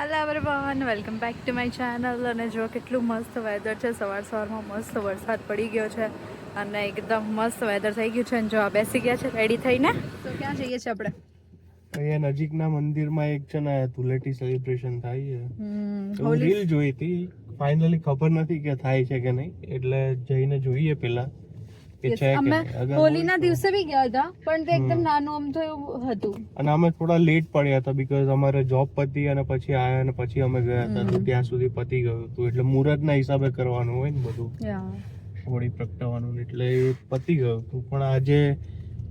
Hello everyone, welcome back to my channel. અને જો કેટલું મસ્ત વેધર છે. સવારમાં મસ્ત વરસાદ પડી ગયો છે અને એકદમ મસ્ત વેધર થઈ ગયું છે. અને જો આ બેસી ગયા છે રેડી થઈને. તો ક્યાં જઈએ છીએ આપણે? અહીંયા નજીકના મંદિરમાં એક છે ને ધૂળેટી સેલિબ્રેશન થાય છે. હું રીલ જોઈ હતી, ફાઇનલી ખબર નથી કે થાય છે કે નહીં, એટલે જઈને જોઈએ પેલા કે છે કે નહીં. હોલીના દિવસે બી ગયા હતા પણ તે એકદમ નાનું આમ તો એવું હતું. અને અમે થોડા લેટ પડ્યા હતા બીકોઝ અમારે જોબ પતી અને પછી આયા અને પછી અમે ગયા હતા, તો ત્યાં સુધી પતી ગયું હતું. એટલે મુહૂર્તના હિસાબે કરવાનું હોય ને બધું, હોળી પ્રગટાવવાનું, એટલે એ પતી ગયું હતું. પણ આજે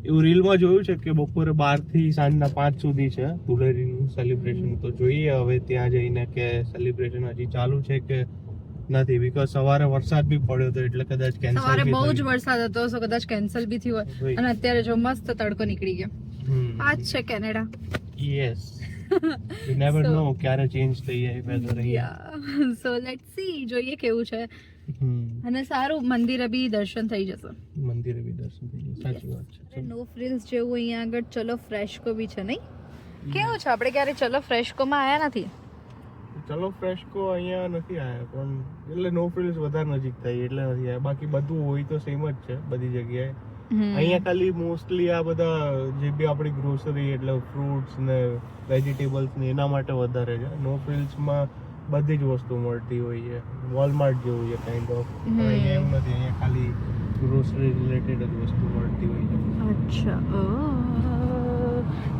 એવું રીલમાં જોયું છે કે બપોરે 12 થી સાંજના 5 સુધી છે ધૂળેટીનું સેલિબ્રેશન. તો જોઈએ હવે ત્યાં જઈને કે સેલિબ્રેશન હજી ચાલુ છે કે નથી, બીકોઝ સવારે વરસાદ બી પડ્યો હતો એટલે કદાચ કેન્સલ. સવારે બહુ જ વરસાદ હતો, સો કદાચ કેન્સલ બી થયું હોય. અને અત્યારે જો મસ્ત તડકો નીકળી ગયો. આ જ છે કેનેડા. યસ, યુ નેવર નો ક્યારે ચેન્જ થઈ જાય વેધર અહીંયા. સો લેટ્સ સી, જોઈએ કેવું છે. અને સારું, મંદિરે બી દર્શન થઈ જશે. મંદિરે બી દર્શન થઈ જશે, સાચી વાત છે. નો ફ્રિલ્સ જેવું અહીંયા આગળ ચલો ફ્રેશકો બી છે નહીં? કેવું છે? આપણે ક્યારે ચલો ફ્રેશકોમાં આયા નથી. ચલો ફ્રેશકો અહીંયા નથી આયા, પણ એટલે નો ફ્રિલ્સ વધારે નજીક થઈ એટલે નથી આયા. બાકી બધું હોય તો સેમ જ છે બધી જગ્યાએ. અહીંયા ખાલી મોસ્ટલી આ બધા જે બી આપણી ગ્રોસરી એટલે ફ્રૂટ્સ ને વેજીટેબલ્સ ને એના માટે વધારે છે. નો ફ્રિલ્સમાં બધી જ વસ્તુ મળતી હોય છે, વોલમાર્ટ જેવું છે કાઇન્ડ ઓફ. અહીંયા એવું નથી, અહીંયા ખાલી ગ્રોસરી રિલેટેડ જ વસ્તુ મળતી હોય છે. અચ્છા,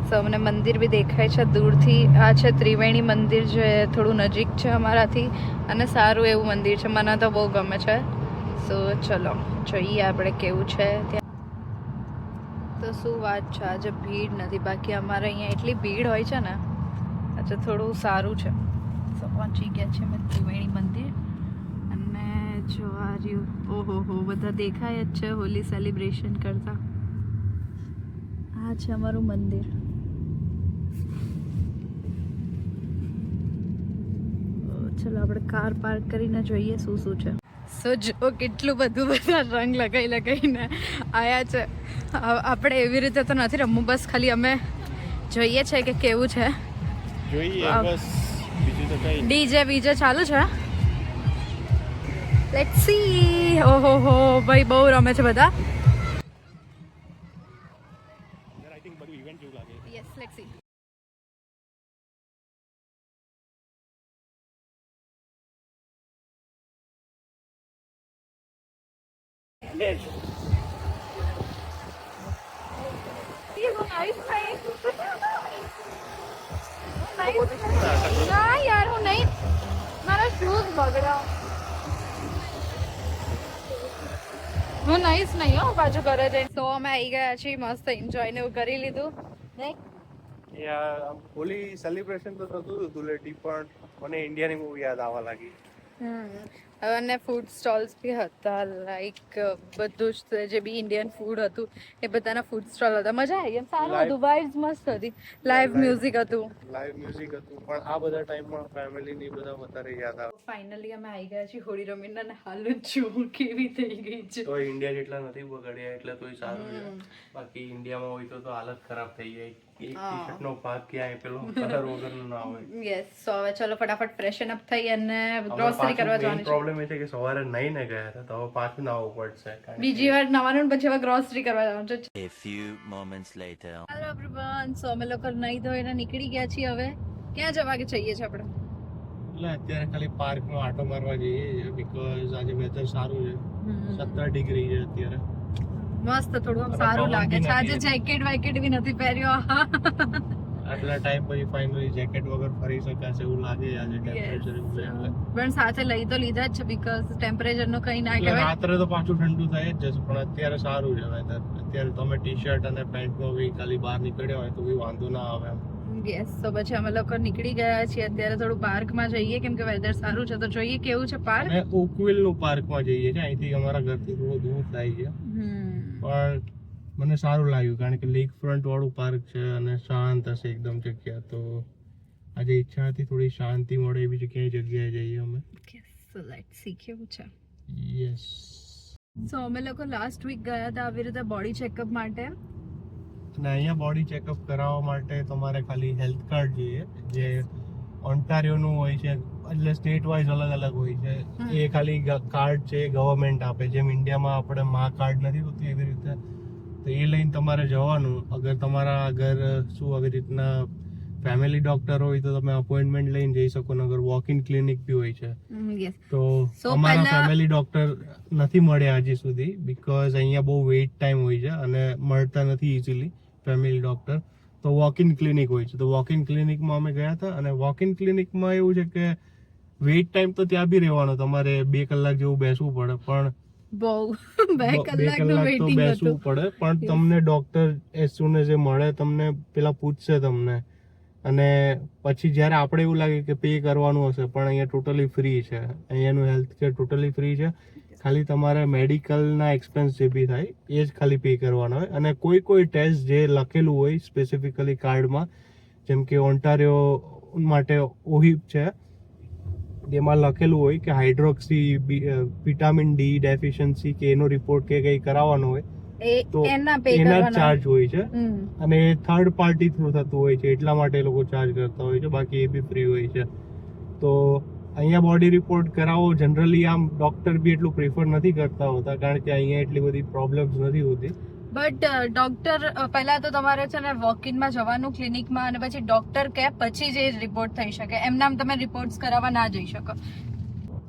સો અમને મંદિર બી દેખાય છે દૂરથી. આ છે ત્રિવેણી મંદિર, જે થોડું નજીક છે અમારાથી અને સારું એવું મંદિર છે, મને તો બહુ ગમે છે. સો ચલો જોઈએ આપણે કેવું છે ત્યાં. તો શું વાત છે, આજે ભીડ નથી, બાકી અમારે અહીંયા એટલી ભીડ હોય છે ને. આજે થોડું સારું છે. સો પહોંચી ગયા છે અમે ત્રિવેણી મંદિર. અને જો આ રહ્યું, ઓહો બધા દેખાય જ છે હોલી સેલિબ્રેશન કરતા. આ છે અમારું મંદિર. ચલો આપણે કાર પાર્ક કરીને જોઈએ શું છે. સો જો કેટલું બધું બધા રંગ લગાવીને આયા છે. આપણે એવી રીતે તો નથી રમવું, બસ ખાલી અમે જોઈએ છે કે કેવું છે. જોઈએ બસ, બીજું તો કઈ. ડીજે ચાલુ છે. Let's see. ઓહો ભાઈ બહુ રમે છે બધા. આઈ થિંક બધું ઇવેન્ટ જેવું લાગે. Yes, let's see. ના યાર, હું નહીં, મારા શૂઝ બગડ્યા. હું નહીશ નહીં હો પાછું ઘરે જઈને. તો અમે આવી ગયા છીએ, મસ્ત એન્જોય ને એવું કરી લીધું. હોલી સેલિબ્રેશન તો થતું હતું ધૂળેટી, પણ મને ઇન્ડિયાની મૂવી યાદ આવવા લાગી. અને ફૂડ સ્ટોલ્સ બી હતા, લાઈક બધું જ જે બી ઇન્ડિયન ફૂડ હતું એ બધાના ફૂડ સ્ટોલ હતા. મજા આવી, એમ સારું હતું, વાઇબ્સ મસ્ત હતી. લાઈવ મ્યુઝિક હતું. પણ આ બધા ટાઈમમાં ફેમિલીની બધા વધારે યાદ આવે. ફાઇનલી અમે આવી ગયા છીએ હોળી રમીને અને હાલ જ જો કેવી થઈ ગઈ છે. તો ઇન્ડિયા જેટલા નથી બગડ્યા એટલે તોય સારું છે. બાકી ઇન્ડિયામાં હોય તો હાલત ખરાબ થઈ જાય. એક ટી-શર્ટ નો ભાગ ક્યાંય પેલો કલર વગરનો ના હોય. યસ, સો હવે ચલો ફટાફટ ફ્રેશન અપ થઈ અને ગ્રોસરી કરવા જવાની છે. પ્રોબ્લેમ એ છે કે સવારે નાઈને ગયા હતા, તો હવે પાછું નાવું પડશે. બીજી વાર નવાનું પછી હવે ગ્રોસરી કરવા જવાનું છે. A few moments later. Hello everyone, so અમે લોકો નહીં ધોઈને નીકળી ગયા છીએ. હવે ક્યાં જવા કે જઈએ છીએ આપણે? એટલે અત્યારે ખાલી પાર્કમાં આટો મારવા જઈએ છીએ બીકોઝ આજે વેધર સારું છે. 17 ડિગ્રી છે અત્યારે. મસ્ત, થોડું આમ સારું લાગે છે. આજે જેકેટ બી નથી પહેર્યો. આટલા ટાઈમ પછી ફાઇનલી જેકેટ વગર ફરી શકાશે એવું લાગે આજે ટેમ્પરેચર એવું છે એટલે. પણ સાથે લઈ તો લીધા જ છે બીકોઝ ટેમ્પરેચર નો કઈ ના કહેવાય. રાત્રે તો પાછું ઠંડુ થાય જ જશે, પણ અત્યારે સારું છે વેધર. અત્યારે તમે ટી-શર્ટ અને પેન્ટમાં બી ખાલી બહાર નીકળ્યા હોય તો બી વાંધો ના આવે. યસ, તો પછી અમે લોકો નીકળી ગયા છીએ. અત્યારે થોડું પાર્કમાં જઈએ કેમ કે વેધર સારું છે, તો જોઈએ કેવું છે પાર્ક. અને ઓકવિલ નું પાર્કમાં જઈએ છે. અહીંથી અમારા ઘરથી થોડું દૂર થાય છે, પણ મને સારું લાગ્યું કારણ કે લેક ફ્રન્ટ વાળું પાર્ક છે અને શાંત હશે એકદમ જગ્યા. તો આજે ઈચ્છા હતી થોડી શાંતિ મળે એવી જગ્યાએ જઈએ અમે. સો લેટ્સ સી કેવું છે. યસ, સો અમે લોકો લાસ્ટ વીક ગયા હતા આવી રીતે બોડી ચેકઅપ માટે. અને અહીંયા બોડી ચેકઅપ કરાવવા માટે તમારે ખાલી હેલ્થ કાર્ડ જોઈએ, જે ઓન્ટારિયોનું હોય છે, એટલે સ્ટેટ વાઇઝ અલગ અલગ હોય છે. એ ખાલી કાર્ડ છે ગવર્મેન્ટ આપે, જેમ ઇન્ડિયામાં આપણે મા કાર્ડ નથી હોતું એવી રીતે. તો એ લઈને તમારે જવાનું. અગર તમારા શું આવી રીતના ફેમિલી ડોક્ટર હોય તો તમે અપોઇન્ટમેન્ટ લઈને જઈ શકો, અગર વોક ઇન ક્લિનિક બી હોય છે. તો અમારા ફેમિલી ડોક્ટર નથી મળ્યા હજી સુધી, બીકોઝ અહીંયા બહુ વેઇટ ટાઈમ હોય છે અને મળતા નથી ઇઝીલી ફેમિલી ડોક્ટર. તો વોક ઇન ક્લિનિક હોય છે. તો વોક ઇન ક્લિનિકમાં અમે ગયા હતા, અને વોક ઇન ક્લિનિકમાં એવું છે કે વેઇટ ટાઈમ તો ત્યાં બી રહેવાનો, તમારે 2 કલાક જેવું બેસવું પડે, પણ બહુ 2 કલાક તો બેસવું પડે, પણ તમને doctor as soon as a મળે તમને પેલા પૂછશે તમને, અને પછી જ્યારે આપણે એવું લાગે કે પે કરવાનું હશે, પણ અહીંયા ટોટલી ફ્રી છે. અહીંયાનું હેલ્થ કેર ટોટલી ફ્રી છે. ખાલી તમારે મેડિકલના એક્સપેન્સ જે બી થાય એ જ ખાલી પે કરવાના હોય. અને કોઈ ટેસ્ટ જે લખેલું હોય સ્પેસિફિકલી કાર્ડમાં, જેમ કે ઓન્ટારિયો માટે ઓહિપ છે, એમાં લખેલું હોય કે હાઇડ્રોક્સી વિટામિન ડી ડેફિશિયન્સી કે એનો રિપોર્ટ કે કંઈ કરાવવાનો હોય તો એના ચાર્જ હોય છે. અને થર્ડ પાર્ટી થ્રુ થતું હોય છે, એટલા માટે લોકો ચાર્જ કરતા હોય છે, બાકી એ બી ફ્રી હોય છે. તો અહીંયા બોડી રિપોર્ટ કરાવો જનરલી આમ ડોક્ટર બી એટલું પ્રિફર નથી કરતા હોતા, કારણ કે અહીંયા એટલી બધી પ્રોબ્લેમ્સ નથી હોતી. બટ ડોક્ટર પહેલા તો તમારે છે ને વોક ઇનમાં જવાનું ક્લિનિકમાં, અને પછી ડોક્ટર કે પછી જે રિપોર્ટ થઈ શકે, એમનામ તમે રિપોર્ટ્સ કરાવવા ના જઈ શકો.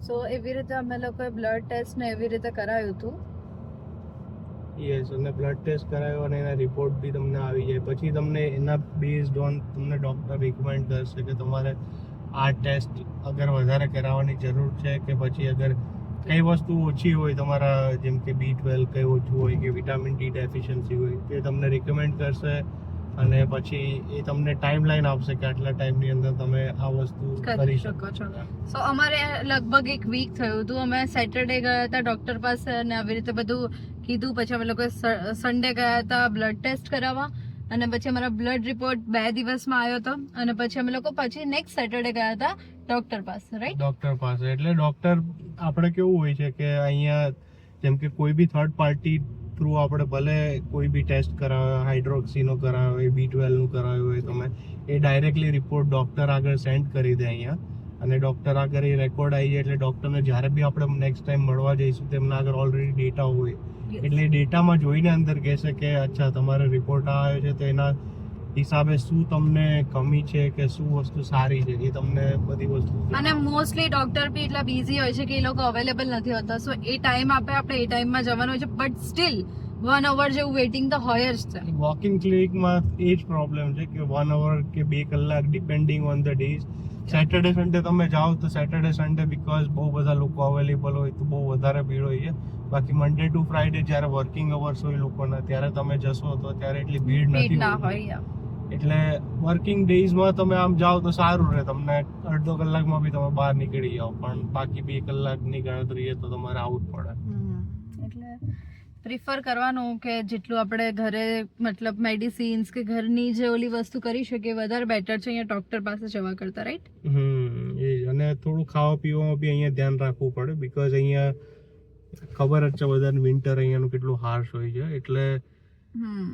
સો એવી રીતે અમે લોકોએ બ્લડ ટેસ્ટ ને એવી રીતે કરાવ્યું હતું. યસ, અને બ્લડ ટેસ્ટ કરાવ્યો અને એના રિપોર્ટ બી તમને આવી જાય. પછી તમને એના બેઝડ ઓન તમને ડોક્ટર રિકમેન્ડ કરશે કે તમારે આ ટેસ્ટ અગર વધારે કરાવવાની જરૂર છે, કે પછી અગર કઈ વસ્તુ ઓછી હોય તમારા, જેમ કે B12 કઈ ઓછું હોય કે વિટામિન ડી ડેફિશિયન્સી હોય, તે તમને રિકમેન્ડ કરશે. અને પછી એ તમને ટાઈમલાઈન આપશે કે આટલા ટાઈમની અંદર તમે આ વસ્તુ કરી શકો છો. સો અમારે લગભગ 1 વીક થયું હતું. અમે સેટરડે ગયા હતા ડોક્ટર પાસે અને આવી રીતે બધું કીધું. પછી અમે લોકો સન્ડે ગયા હતા બ્લડ ટેસ્ટ કરાવવા, અને પછી અમારા બ્લડ રિપોર્ટ 2 દિવસમાં આવ્યો હતો. અને પછી અમે લોકો પછી નેક્સ્ટ સેટરડે ગયા હતા ડોક્ટર પાસે, રાઈટ? ડોક્ટર પાસે એટલે ડોક્ટર આપણે કેવું હોય છે કે અહીંયા જેમ કે કોઈ બી થર્ડ પાર્ટી થ્રુ આપણે ભલે કોઈ બી ટેસ્ટ કરાવે, હાઇડ્રોક્સીનો કરાવ્યો હોય, B12 નું કરાવ્યું હોય, તમે એ ડાયરેક્ટલી રિપોર્ટ ડોક્ટર આગળ સેન્ડ કરી દે અહીંયા, અને ડોક્ટર આગળ એ રેકોર્ડ આવી જાય. એટલે ડોક્ટરને જ્યારે બી આપણે નેક્સ્ટ ટાઈમ મળવા જઈશું તેમના આગળ ઓલરેડી ડેટા હોય, એટલે ડેટામાં જોઈને અંદર કહેશે કે અચ્છા તમારો રિપોર્ટ આવ્યો છે, તો એના હિસાબે શું તમને કમી છે કે શું વસ્તુ સારી છે એ તમને બધી વસ્તુ. અને મોસ્ટલી ડોક્ટર બી એટલા બિઝી હોય છે કે એ લોકો અવેલેબલ નથી હોતા. સો એ ટાઈમ આપે, આપણે એ ટાઈમમાં જવાનું હોય છે, બટ સ્ટીલ 1 અવર જેવું વેઇટિંગ તો હોય જ છે. વોક ઇન ક્લિનિકમાં એ જ પ્રોબ્લેમ છે કે 1 અવર કે 2 કલાક depending on the days. Saturday Sunday તમે જાઓ તો સેટરડે સન્ડે બીકોઝ બહુ બધા લોકો અવેલેબલ હોય તો બહુ વધારે ભીડ હોય છે. બાકી મંડે ટુ ફ્રાઈડે જ્યારે વર્કિંગ અવર્સ હોય લોકોના, ત્યારે તમે જશો તો ત્યારે એટલી ભીડ નથી હોય. એટલે વર્કિંગ ડેઝમાં તમે આમ જાઓ તો સારું રહે, તમને અડધો કલાકમાં બી તમે બહાર નીકળી જાઓ, પણ બાકી 2 કલાકની ગણતરી તો તમારે આવવું જ પડે. એટલે પ્રિફર કરવાનું કે જેટલું આપણે ઘરે મતલબ મેડિસિન્સ કે ઘરની જે ઓલી વસ્તુ કરી શકીએ વધારે બેટર છે અહીંયા ડોક્ટર પાસે જવા કરતા, રાઈટ? એ અને થોડું ખાવા પીવામાં બી અહીંયા ધ્યાન રાખવું પડે, બીકોઝ અહીંયા ખબર જ છે બધાને વિન્ટર અહીંયાનું કેટલું હાર્શ હોય છે.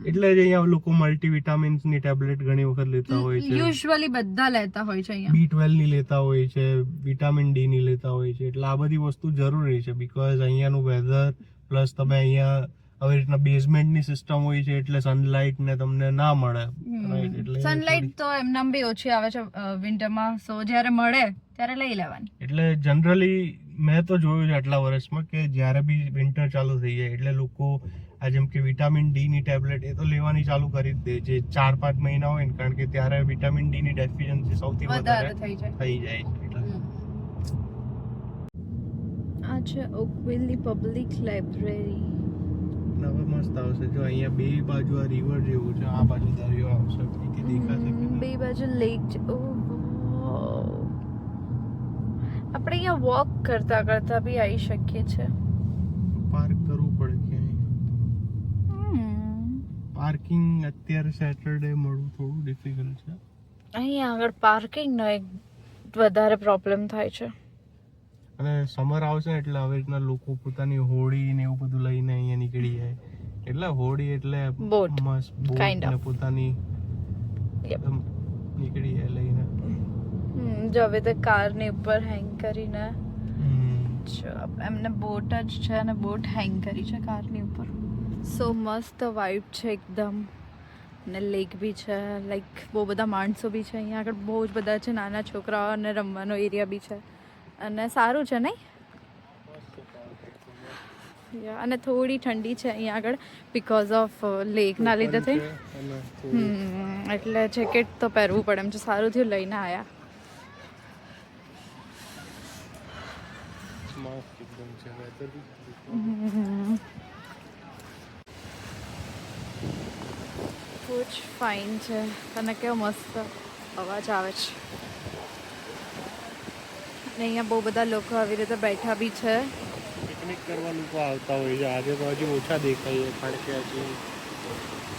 એટલે જ અહીંયા લોકો મલ્ટીવિટામિન્સ ની ટેબ્લેટ ઘણી વખત લેતા હોય છે. યુઝ્યુઅલી બધા લેતા હોય છે અહીંયા. B12 ની લેતા હોય છે, વિટામિન ડી ની લેતા હોય છે. એટલે આ બધી વસ્તુ જરૂરી છે, બીકોઝ અહીંયાનું વેધર પ્લસ તમે અહીંયા આવી રીતના બેઝમેન્ટ ની સિસ્ટમ હોય છે, એટલે સનલાઇટ ને તમને ના મળે. એટલે સનલાઇટ તો એમનામ બી ઓછી આવે છે વિન્ટરમાં, સો જ્યારે મળે ત્યારે લઈ લેવાની. એટલે જનરલી મેં તો જોયું છે આટલા વર્ષમાં કે જ્યારે બી વિન્ટર ચાલુ થઈ જાય એટલે લોકો આ જેમ કે વિટામિન ડી ની ટેબ્લેટ એ તો લેવાની ચાલુ કરી જ દે, જે 4-5 મહિના હોય ને, કારણ કે ત્યારે વિટામિન ડી ની ડેફિશિયન્સી સૌથી વધારે થઈ જાય છે. આ છે ઓકવિલ પબ્લિક લાઇબ્રેરી. હવે મસ્ત આવશે જો અહીંયા બે બાજુ આ રિવર જેવું છે, આ બાજુ દરિયો આવશે, અહીંથી દેખાશે કે બે બાજુ લેક છે. આપણે અહીંયા વોક કરતા કરતા બી આવી શકીએ છીએ. પાર્ક કરવું પડે ક્યાંય. પાર્કિંગ અત્યારે સેટરડે મળવું થોડું ડિફિકલ્ટ છે. અહીંયા આગળ પાર્કિંગનો એક વધારે પ્રોબ્લેમ થાય છે. અને સમર આવશે એટલે આવી રીતના લોકો પોતાની હોડી ને એવું બધું લઈને અહીંયા નીકળી જાય. એટલે હોડી એટલે મસ્ત બોટ ને પોતાની નીકળી જાય લઈને. જો હવે તો કારની ઉપર હેંગ કરીને જો એમને બોટ જ છે અને બોટ હેંગ કરી છે કારની ઉપર. સો મસ્ત વાઇબ છે એકદમ અને લેક બી છે, લાઈક બહુ બધા માણસો બી છે અહીંયા આગળ, બહુ જ બધા છે, નાના છોકરાઓ અને રમવાનો એરિયા બી છે અને સારું છે નહીં. અને થોડી ઠંડી છે અહીંયા આગળ બિકોઝ ઓફ લેકના લીધે થઈ. એટલે જેકેટ તો પહેરવું પડે એમ છે. સારું થયું લઈને આવ્યા. બહુ જ ફાઇન છે અને કેવો મસ્ત અવાજ આવે છે. અને અહીંયા બહુ બધા લોકો આવી રીતે બેઠા બી છે. પિકનિક કરવા લોકો આવતા હોય છે. આજે તો હજી ઓછા દેખાય કારણ કે હજી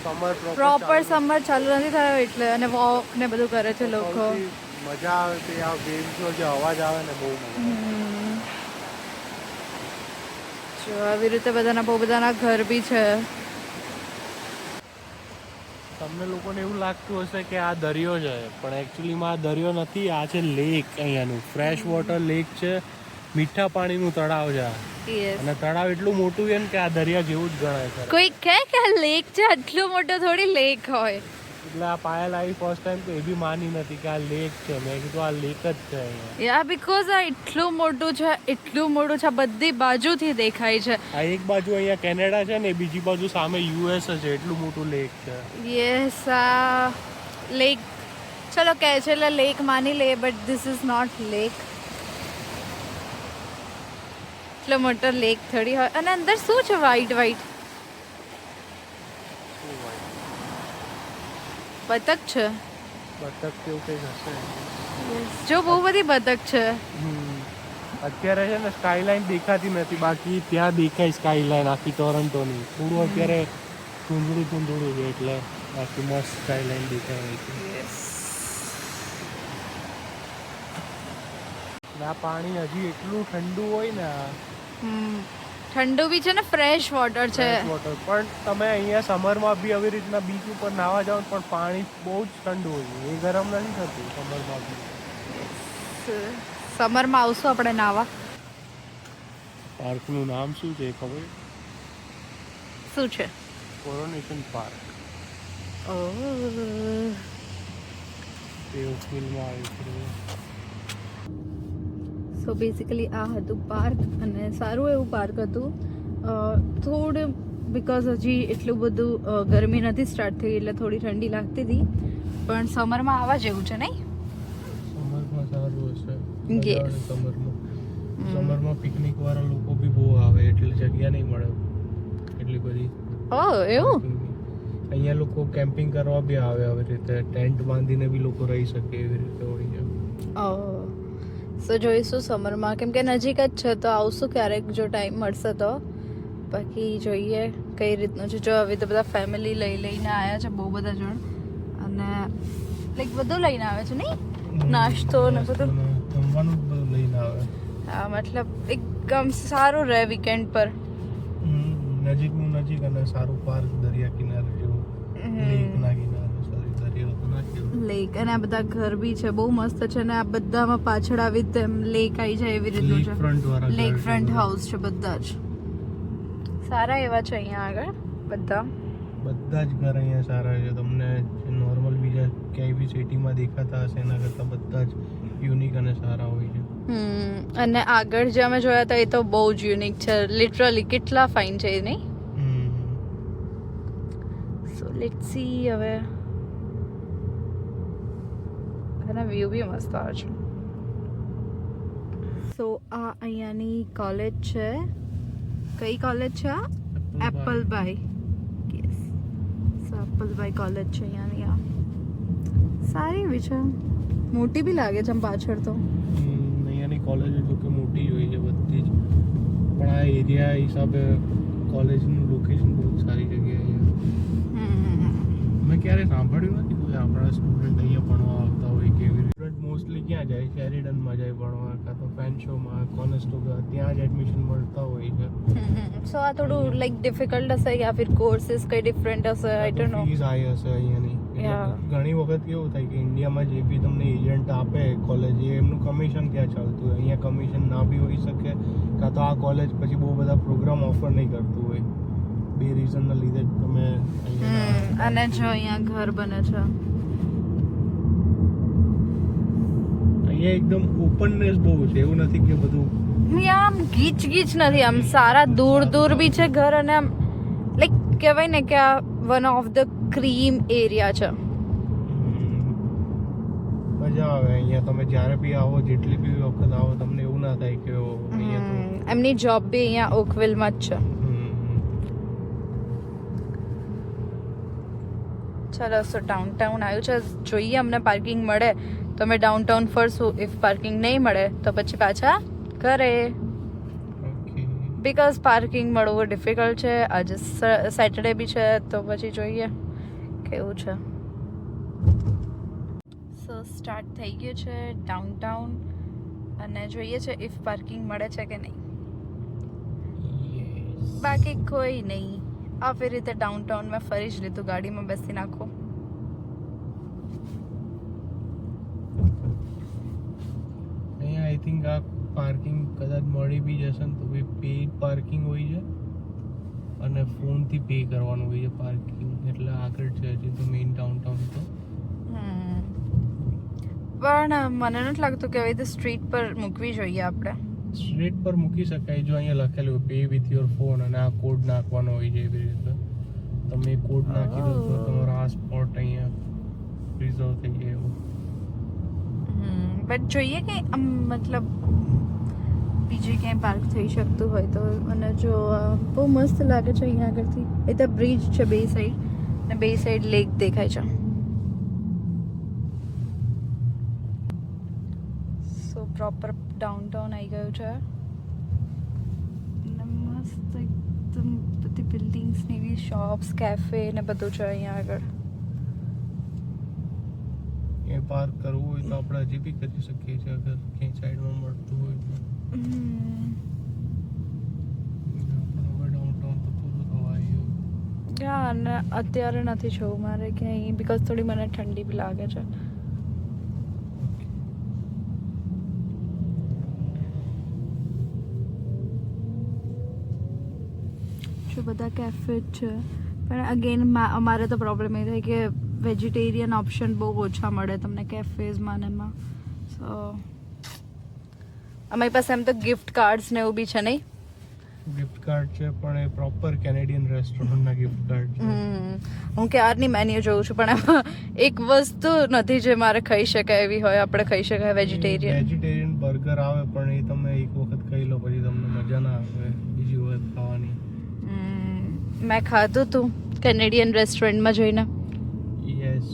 સમર પ્રોપર સમર ચાલુ નથી થયો એટલે, અને વોક ને બધું કરે છે લોકો. મજા આવે છે આ વેવ્સનો જે અવાજ આવે ને બહુ મજા. જો આવી રીતે બધાના બહુ બધાના ઘર બી છે. તમને લોકોને એવું લાગતું હશે કે આ દરિયો છે પણ એકચ્યુઅલીમાં આ દરિયો નથી, આ છે લેક. અહીંયાનું ફ્રેશ વોટર લેક છે, મીઠા પાણીનું તળાવ છે અને તળાવ એટલું મોટું છે ને કે આ દરિયા જેવું જ ગણાય છે. કોઈ કહે કે આ લેક છે, આટલું મોટો થોડી લેક હોય. એટલે આ પાયલ આવી ફર્સ્ટ ટાઈમ તો એ બી માની નથી કે આ લેક છે. મેં કીધું આ લેક જ છે અહીંયા. યા બીકોઝ આ એટલું મોટું છે, એટલું મોટું છે, બધી બાજુથી દેખાય છે. આ એક બાજુ અહીંયા કેનેડા છે ને બીજી બાજુ સામે યુએસ છે. એટલું મોટું લેક છે. યસ આ લેક ચલો કહે છે એટલે લેક માની લે, but this is not lake. એટલો મોટો લેક થોડી હોય. અને અંદર શું છે વ્હાઈટ વ્હાઈટ? બતક છે. બતક કેવું કંઈક હશે. જો બહુ બધી બતક છે. અત્યારે છે ને સ્કાયલાઇન દેખાતી નથી, બાકી ત્યાં દેખાય સ્કાયલાઇન આખી ટોરન્ટોની. થોડું અત્યારે ધૂંધળું છે એટલે બાકી મસ્ત સ્કાયલાઇન દેખાય છે. આ પાણી હજી એટલું ઠંડુ હોય ને, ઠંડુ બી છે ને, ફ્રેશ વોટર છે. પણ તમે અહીંયા સમરમાં બી આવી રીતના બીચ ઉપર નાવા જાઓ પણ પાણી બહુ જ ઠંડુ હોય, એ ગરમ નથી થતું સમરમાં બી. સમરમાં આવશું આપણે નાવા. પાર્કનું નામ શું છે ખબર? શું છે? Coronation park. ઓહ એ ફિલ્મમાં આવ્યું છે. સો બેઝિકલી આ હતું પાર્ક અને સારું એવું પાર્ક હતું. થોડું બિકોઝ હજી એટલું બધું ગરમી નથી સ્ટાર્ટ થઈ એટલે થોડી ઠંડી લાગતી હતી, પણ સમરમાં આવવા જેવું છે નહીં? સમરમાં સારું હશે. સમરમાં પિકનિક વાળા લોકો બી બહુ આવે એટલે જગ્યા નહીં મળે એટલી બધી. ઓહ એવું? અહીંયા લોકો કેમ્પિંગ કરવા બી આવે આવી રીતે, ટેન્ટ બાંધીને બી લોકો રહી શકે એવી રીતે હોય છે. સો જોઈશું સમરમાં, કેમ કે નજીક જ છે તો આવશું ક્યારેક જો ટાઈમ મળશે તો. બાકી જોઈએ કઈ રીતનું છે. જો હવે તો બધા ફેમિલી લઈને આવ્યા છે, બહુ બધા જણ, અને લાઈક બધું લઈને આવે છે નહીં? નાસ્તો ને બધું જમવાનું બધું લઈને આવે. હા મતલબ એકદમ સારું રહે વીકેન્ડ પર. નજીકનું નજીક અને સારું પાર્ક દરિયા કિનારે જેવું, લેકના કિનારે સોરી દરિયો તો ના કેવું. લેક અને આ બધા ઘર બી છે, બહુ મસ્ત છે. અને આ બધામાં પાછળ આવી તેમ લેક આવી જાય એવી રીતનું છે. લેક ફ્રન્ટ હાઉસ છે બધા જ સારા એવા છે અહીંયા આગળ. બધા જ ઘર અહીંયા સારા છે. તમને નોર્મલ બીજા ક્યાંય બી સિટીમાં દેખાતા હશે એના કરતાં બધા જ યુનિક અને સારા હોય છે. અને આગળ જે અમે જોયા હતા એ તો બહુ જ યુનિક છે, લિટરલી કેટલા ફાઇન છે એ નહીં? સો લેટ્સ સી હવે. અને વ્યૂ બી મસ્ત આવે છે. સો આ અહીંયાની કોલેજ છે. કઈ કોલેજ છે આ? એપલબાઈ. યસ, સો એપલબાઈ કોલેજ છે અહીંયાની. આ સારી એવી છે, મોટી બી લાગે છે આમ પાછળ તો. અહીંયાની કોલેજો જો કે મોટી હોય છે બધી જ, પણ આ એરિયા હિસાબે કોલેજનું લોકેશન બહુ સારી જગ્યાએ છે. મેં ક્યારે સાંભળ્યું નથી કે આપણા સ્ટુડન્ટ અહીંયા ભણવા આવતા હોય કે એવી રીતે. મોસ્ટલી ક્યાં જાય? શેરિડનમાં જાય ભણવા, કાં તો ફેનશોમાં, કોનેસ્ટોગા, ત્યાં જ એડમિશન મળતા હોય છે. સો આ થોડું લાઈક ડિફિકલ્ટ હશે યા ફિર કોર્सेस કઈ ડિફરન્ટ હશે, I don't know. Fees high હશે અહીંયાની. Yeah. ઘણી વખત કેવું થાય કે ઇન્ડિયામાં જે બી તમને એજન્ટ આપે કોલેજ, એમનું કમિશન ક્યાં ચાલતું હોય? અહીંયા કમિશન ના બી હોઈ શકે, કાં તો આ કોલેજ પછી બહુ બધા પ્રોગ્રામ ઓફર નહીં કરતું હોય. બે રીઝનના લીધે જ તમે અહીંયા અને જો અહીંયા ઘર બને છે. અહીંયા એકદમ ઓપનનેસ બહુ છે, એવું નથી કે બધું અહીંયા આમ ગીચ ગીચ નથી, આમ સારા દૂર દૂર બી છે ઘર, અને આમ લાઈક કહેવાય ને કે આ one of the cream area છે. મજા આવે અહીંયા. તમે જ્યારે બી આવો, જેટલી બી વખત આવો, તમને એવું ના થાય કે ઓ અહીંયા તો એમની જોબ બી અહીંયા ઓકવિલમાં જ છે. ચાલો, સો ડાઉનટાઉન આવ્યું છે, જોઈએ અમને પાર્કિંગ મળે તો અમે ડાઉનટાઉન ફરશું. ઇફ પાર્કિંગ નહીં મળે તો પછી પાછા ઘરે, બીકોઝ પાર્કિંગ મળવું ડિફિકલ્ટ છે. આજે સેટરડે બી છે તો પછી જોઈએ કેવું છે. સો સ્ટાર્ટ થઈ ગયું છે ડાઉનટાઉન, અને જોઈએ છે ઇફ પાર્કિંગ મળે છે કે નહીં. બાકી કોઈ નહીં, આવી રીતે ડાઉનટાઉન મેં ફરી જ લીધું, ગાડીમાં બેસી નાખો. અહીંયા આઈ થિંક આ પાર્કિંગ કદાચ મળી બી જશે ને તો બી પેઇડ પાર્કિંગ હોય છે, અને ફોનથી પે કરવાનું હોય છે પાર્કિંગ. એટલે આગળ છે હજી તો મેઇન ડાઉનટાઉન તો. પણ મને નથી લાગતું કે આવી રીતે સ્ટ્રીટ પર મૂકવી જોઈએ આપણે. સ્ટ્રીટ પર મૂકી શકાય જો અહીંયા લખેલું હોય પે વિથ યોર ફોન, અને આ કોડ નાખવાનો હોય છે. એવી રીતે તમે કોડ નાખી દો તો તમારો આ સ્પોટ અહીંયા રિઝર્વ થઈ જાય એવું. બટ જોઈએ કે આમ મતલબ બીજે ક્યાંય પાર્ક થઈ શકતું હોય તો. અને જો બહુ મસ્ત લાગે છે અહીંયા આગળથી. એ તો બ્રિજ છે બે સાઈડ, અને બે સાઈડ લેક દેખાય છે. સો પ્રોપર ડાઉનટાઉન આવી ગયું છે, અને મસ્ત એકદમ બધી બિલ્ડિંગ્સ ને એવી શોપ્સ, કેફે ને બધું છે અહીંયા આગળ. એ પાર્ક કરવું હોય તો આપણે હજી બી કરી શકીએ છીએ અગર ક્યાંય સાઈડમાં મળતું હોય તો. ડાઉનટાઉન તો પૂરું થવા આવ્યું. હા, અને અત્યારે નથી જવું મારે ક્યાંય, બીકોઝ થોડી મને ઠંડી બી લાગે છે. જો બધા કેફે જ છે, પણ અગેન અમારે તો પ્રોબ્લેમ એ થાય કે વેજીટેરિયન ઓપ્શન બહુ ઓછા મળે તમને કેફેઝમાં ને એમાં. સો અમારી પાસે એમ તો ગિફ્ટ કાર્ડ્સ ને એવું બી છે નહીં. ગિફ્ટ કાર્ડ છે પણ એ પ્રોપર કેનેડિયન રેસ્ટોરન્ટના ગિફ્ટ કાર્ડ છે. હું ક્યારની મેન્યુ જોઉં છું, પણ એમાં એક વસ્તુ નથી જે મારે ખાઈ શકાય એવી હોય. આપણે ખાઈ શકાય વેજીટેરિયન બર્ગર આવે, પણ એ તમે એક વખત ખાઈ લો પછી તમને મજા ના આવે બીજી વખત ખાવાની. મેં ખાધું હતું કેનેડિયન રેસ્ટોરન્ટમાં જઈને. યસ,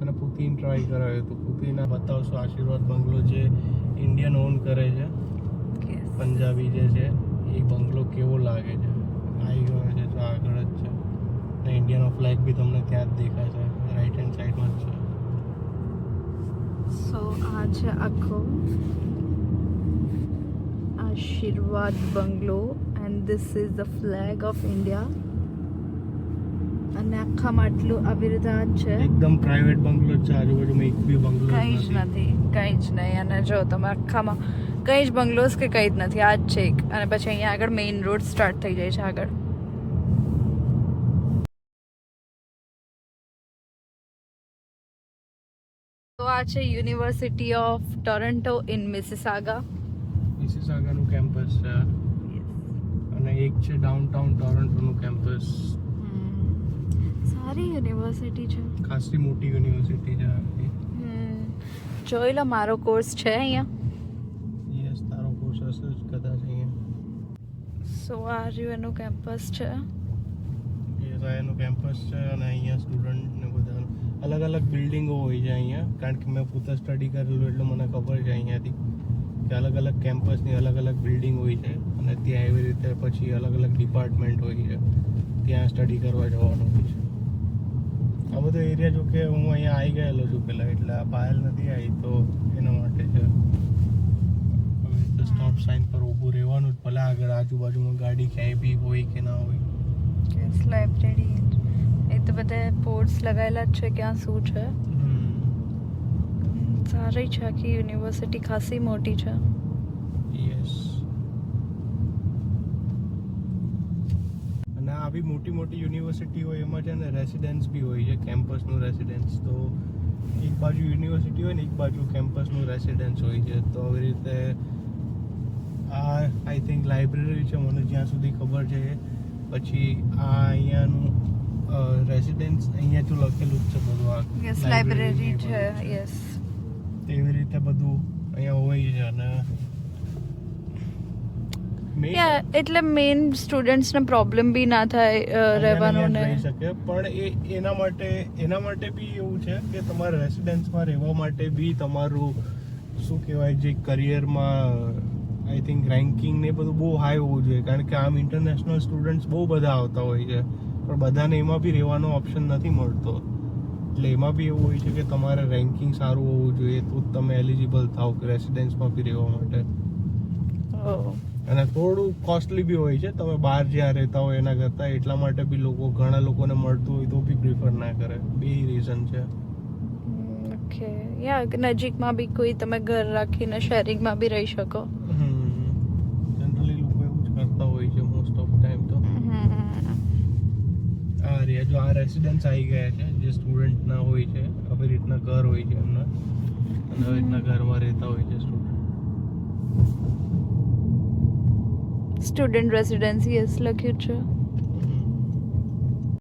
અને પુતીન ટ્રાય કરાવ્યું હતું. પુતીના બતાવશો આશીર્વાદ બંગલો જે ઇન્ડિયન ઓન કરે છે, પંજાબી જે છે, એ બંગલો કેવો લાગે છે. આવી ગયો છે તો આગળ જ છે, અને ઇન્ડિયાનો ફ્લેગ બી તમને ત્યાં જ દેખાય છે, રાઈટ હેન્ડ સાઈડમાં જ છે. સો આ છે આખો Aashirwad bungalow, and this is the flag of India. અને આખામાં આટલું આવી રીતે આ જ છે, એકદમ પ્રાઇવેટ બંગલો જ છે. આજુબાજુમાં એક બી બંગલો કંઈ જ નથી, કંઈ જ નહીં. અને જો તમે આખામાં કંઈ જ બંગલોઝ કે કંઈ જ નથી, આ જ છે એક. અને પછી અહીંયા આગળ મેઇન રોડ સ્ટાર્ટ થઈ જાય છે આગળ. તો આ છે યુનિવર્સિટી ઓફ ટોરન્ટો ઇન મિસિસાગાનું કેમ્પસ છે, અને એક છે ડાઉનટાઉન ટોરન્ટોનું કેમ્પસ. સારી યુનિવર્સિટી છે, ખાસી મોટી યુનિવર્સિટી છે. જોઈ લો મારો કોર્સ છે અહીંયા. યસ, તારો કોર્સ હશે જ કદાચ અહીંયા. સો આ રહ્યું એનું કેમ્પસ છે. યસ, આ એનું કેમ્પસ છે, અને અહીંયા સ્ટુડન્ટ ને બધા અલગ અલગ બિલ્ડિંગો હોય છે અહીંયા. કારણ કે મેં પોતે સ્ટડી કરેલું એટલે મને ખબર છે અહીંયાથી કે અલગ અલગ કેમ્પસની અલગ અલગ બિલ્ડિંગ હોય છે, અને ત્યાં એવી રીતે પછી અલગ અલગ ડિપાર્ટમેન્ટ હોય છે, ત્યાં સ્ટડી કરવા જવાનું હોય છે. આ બધો એરિયા જો કે હું અહીંયા આવી ગયેલો છું પેલા, એટલે આ પાયલ નથી આવી તો એના માટે છે. સ્ટોપ સાઇન પર ઊભું રહેવાનું જ, ભલે આગળ આજુબાજુમાં ગાડી ક્યાંય બી હોય કે ના હોય. Yes, library. એ તો બધા બોર્ડ્સ લગાવેલા જ છે ક્યાં શું છે. સારી છે, આખી યુનિવર્સિટી ખાસી મોટી છે. યસ. અને આવી મોટી મોટી યુનિવર્સિટી હોય એમાં છે ને રેસિડેન્સ બી હોય છે, કેમ્પસનું રેસિડેન્સ. તો એક બાજુ યુનિવર્સિટી હોય ને એક બાજુ કેમ્પસનું રેસિડેન્સ હોય છે. તો આવી રીતે આ આઈ થિંક લાઇબ્રેરી છે મને જ્યાં સુધી ખબર છે. પછી આ અહીંયાનું રેસિડેન્સ અહીંયા તો લખેલું જ છે બધું. આ યસ, લાઇબ્રેરી છે. યસ, એવી રીતે બધું અહીંયા હોય છે. અને એટલે મેઇન સ્ટુડન્ટ્સને પ્રોબ્લેમ બી ના થાય રહેવાનો ને રહી શકે. પણ એના માટે બી એવું છે કે તમારે રેસિડેન્સમાં રહેવા માટે બી તમારું શું કહેવાય, જે કરિયરમાં આઈ થિંક રેન્કિંગ ને બધું બહુ હાઈ હોવું જોઈએ. કારણ કે આમ ઇન્ટરનેશનલ સ્ટુડન્ટ્સ બહુ બધા આવતા હોય છે, પણ બધાને એમાં બી રહેવાનો ઓપ્શન નથી મળતો. એટલે એમાં બી એવું હોય છે કે તમારે રેન્કિંગ સારું હોવું જોઈએ તો જ તમે એલિજિબલ થાવ કે રેસિડેન્સમાં બી રહેવા માટે. અને થોડું કોસ્ટલી બી હોય છે. તમે બહાર જ્યાં રહેતા હોય એના કરતાં, એટલા માટે બી ઘણા લોકોને મળતું હોય તો બી પ્રિફર ના કરે. બે રીઝન છે. ઓકે, નજીકમાં બી કોઈ તમે ઘર રાખીને શેરિંગમાં બી રહી શકો. જનરલી લોકો એવું જ કરતા હોય છે મોસ્ટ ઓફ ટાઈમ. તો આ રહ્યા જો આ રેસિડેન્સ આવી ગયા છે જે સ્ટુડન્ટના હોય છે. આવી રીતના ઘર હોય છે એમના, અને આવી રીતના ઘરમાં રહેતા હોય છે સ્ટુડન્ટ. સ્ટુડન્ટ રેસિડેન્સી યસ લખ્યું છે.